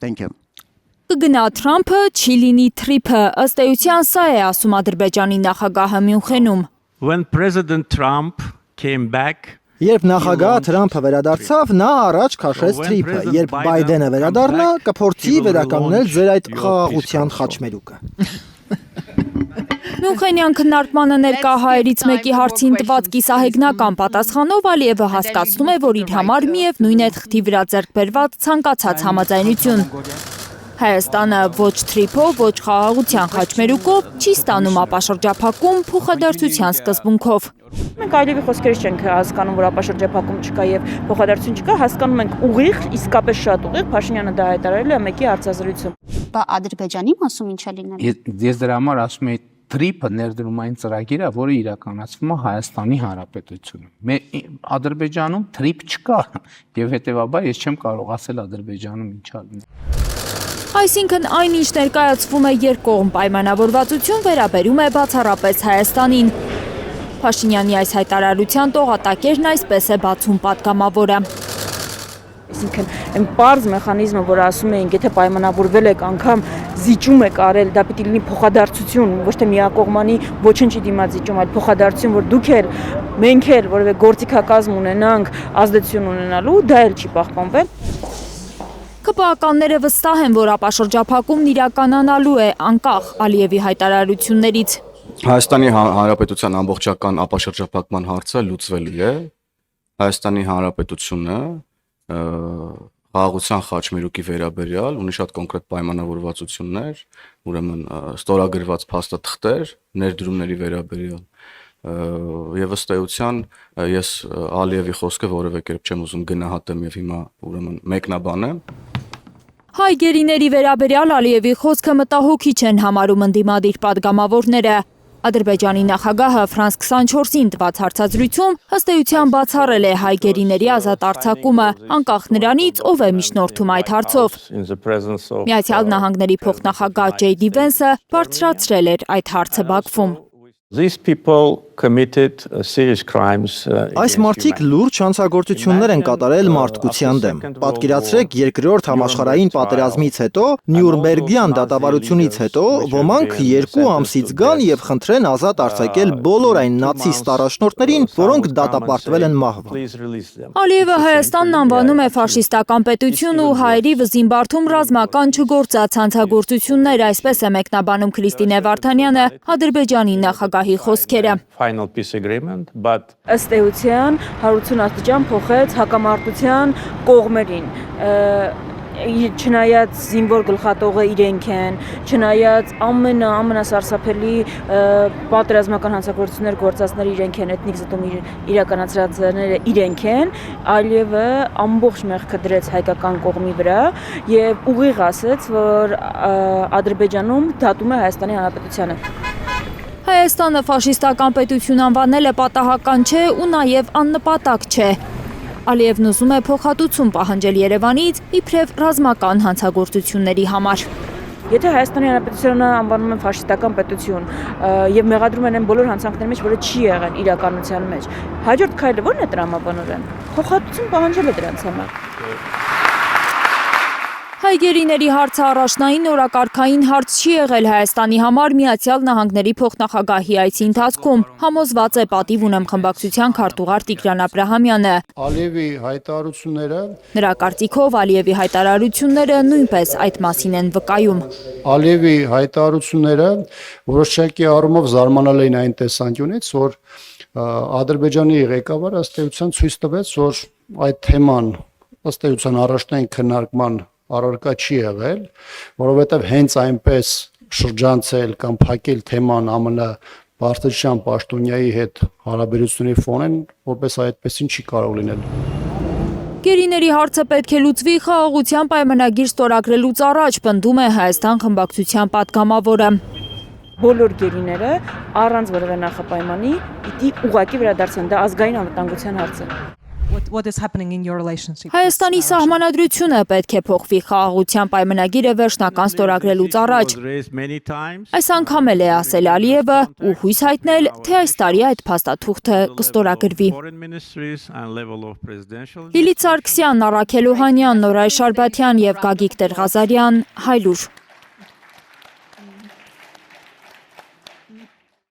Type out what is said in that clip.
Thank you. Կգնա Թրամփը, չի լինի թրիփը, ըստ էության սա է ասում Ադրբեջանի նախագահը Մյունխենում։ When President Trump came back, Երբ նախագահ Թրամփը վերադարձավ, նա առաջ քաշեց թրիփը, երբ Բայդենը վերադառնա, կփորձի վերականգնել ձեր այդ խաղաղության խաչմերուկը։ Մյունխենյան քննարկմանը ներկա հայերից մեկի հարցին տված կիսահեգնական պատասխանով Ալիևը հասկացնում է, որ իր համար միևնույն է թղթի վրա ձեռք բերված ցանկացած համաձայնություն։ Հայաստանը ոչ թրիփով, ոչ խաղաղության խաչմերուկով չի ստանում ապաշրջափակում փոխադարձության սկզբունքով։ Մենք Ալիևի խոսքերից չենք հասկանում, որ ապաշրջափակում չկա եւ փոխադարձություն չկա, հասկանում ենք ուղիղ, իսկապես շատ ուղիղ, Փաշինյանը դա հայտարարել է մեկի հարցազրույցում։ Բա Ադրբեջանի մասում ինչ է լինելու։ Ես դրա համար ասում եմ, թրիփը ներդրումային ծրագիր է, որը իրականացվում է Հայաստանի Հանրապետությունում։ Ադրբեջանում թրիփ չկա եւ հետեւաբար ես չեմ կարող ասել Ադրբեջանում ինչ է լինելու։ Այսինքն այն, ինչ ներկայացվում է երկկողմ պայմանավորվածություն, վերաբերում է բացառապես Հայաստանին։ Փաշինյանի այս հայտարարության տողատակերն այսպես է բացում պատգամավորը։ Այսինքն այն պարզ մեխանիզմը, որ ասում էինք, եթե պայմանավորվել եք անգամ զիջում եք արել, դա պիտի լինի փոխադարձություն, ոչ թե միակողմանի ոչնչի դիմաց զիջում, այլ փոխադարձություն, որ դուք էլ, մենք էլ որևէ գործիքակազմ ունենանք, ազդեցություն ունենալու, դա էլ չի պահպանվել։ ԿՊԱ-ականները վստահ են, որ ապաշրջափակումն իրականանալու է անկախ Ալիևի հայտարարություններից։ Հայաստանի Հանրապետության ամբողջական ապաշրջափակման հարցը լուծվելու է։ Հայաստանի Հանրապետությունը խաղաղության խաչմերուկի վերաբերյալ ունի շատ կոնկրետ պայմանավորվածություններ, ուրեմն ստորագրված փաստաթղթեր ներդրումների վերաբերյալ եւ ըստ էության ես Ալիևի խոսքը որևէ կերպ չեմ ուզում գնահատեմ եւ հիմա ուրեմն մեկնաբանեմ։ Հայ գերիների վերաբերյալ Ալիևի խոսքը մտահոգիչ են համարում ընդդիմադիր պատգամավորները։ Ադրբեջանի նախագահը Ֆրանս 24-ին տված հարցազրույցում ըստ էության բացառել է հայ գերիների ազատ արձակումը, անկախ նրանից, ով է միջնորդում այդ հարցով։ Միացյալ Նահանգների փոխնախագահ Ջեյ Վենսը բարձրացրել էր այդ հարցը Բաքվում։ These people committed serious crimes. Այս մարդիկ լուրջ հանցագործություններ են կատարել մարդկության դեմ։ Պատկերացրեք երկրորդ համաշխարհային պատերազմից հետո, Նյուրնբերգյան դատավարությունից հետո, ոմանք 2 ամսից գան եւ խնդրեն ազատ արձակել բոլոր այն նացիստ առաջնորդներին, որոնք դատապարտվել են մահվան։ Ալիևը Հայաստանն անվանում է ֆաշիստական պետություն ու հայերի վզին բարդում ռազմական չգործած հանցագործություններ, այսպես է մեկնաբանում Քրիստինե Վարդանյանը Ադրբեջանի նախագահի խոսքերը։ Ըստ էության 180 աստիճան փոխեց հակամարտության կողմերին։ Չնայած զինվոր գլխատողը իրենք են, չնայած ամենասարսափելի պատերազմական հանցագործություններ գործածները իրենք են, էթնիկ զտում իրականացրածները իրենք են, Ալիևը ամբողջ մեղքը դրեց հայկական կողմի վրա եւ ուղիղ ասեց, որ Ադրբեջանում դատում է Հայաստանի Հանրապետությանը։ Հայաստանը ֆաշիստական պետություն անվանելը պատահական չէ ու նաև աննպատակ չէ։ Ալիևն ուզում է փոխհատուցում պահանջել Երևանից իբրև ռազմական հանցագործությունների համար։ Եթե Հայաստանի Հանրապետությունը անվանում են ֆաշիստական պետություն եւ մեղադրում են բոլոր հանցանքների մեջ, որը չի եղել իրականության մեջ, հաջորդ քայլը ո՞րն է տրամաբանորեն։ Փոխհատուցում պահանջել է դրանց համար։ Հայ գերիների հարցը առաջնային օրակարգային հարց չի եղել Հայաստանի համար Միացյալ Նահանգների փոխնախագահի այցի ընթացքում, համոզված է պատիվ ունեմ խմբակցության քարտուղար Տիգրան Աբրահամյանը։ Ալիևի հայտարարությունները Նրա կարծիքով Ալիևի հայտարարությունները նույնպես այդ մասին են վկայում։ Ալիևի հայտարարությունները որոշակի առումով զարմանալ էին այն տեսանկյունից, որ Ադրբեջանի ղեկավարը ըստ էության ցույց տվեց, որ այդ թեման ըստ էության առաջնային քննարկման առարկա չի եղել, որովհետև հենց այնպես շրջանցել կամ փակել թեման ԱՄՆ բարձրության պաշտոնյայի հետ հարաբերությունների ֆոնեն, որպես այդպեսին չի կարող լինել։ Գերիների հարցը պետք է լուծվի խաղաղության պայմանագիր ստորագրելուց առաջ, պնդում է Հայաստան խմբակցության պատգամավորը։ Բոլոր գերիները առանց որևէ նախապայմանի պիտի ուղղակի վերադարձեն, դա ազգային անվտանգության հարց է։ what is happening in your relationship. Հայաստանի սահմանադրությունը պետք է փոխվի խաղաղության պայմանագիրը վերջնական ստորագրելուց առաջ։ Այս անգամ էլ է ասել Ալիևը ու հույս հայտնել, թե այս տարի այդ փաստաթուղթը կստորագրվի։ Լիլիթ Սարգսյան, Առաքել Օհանյան, Նորայ Շարբաթյան եւ Գագիկ Տեր-Ղազարյան, Հայլուր։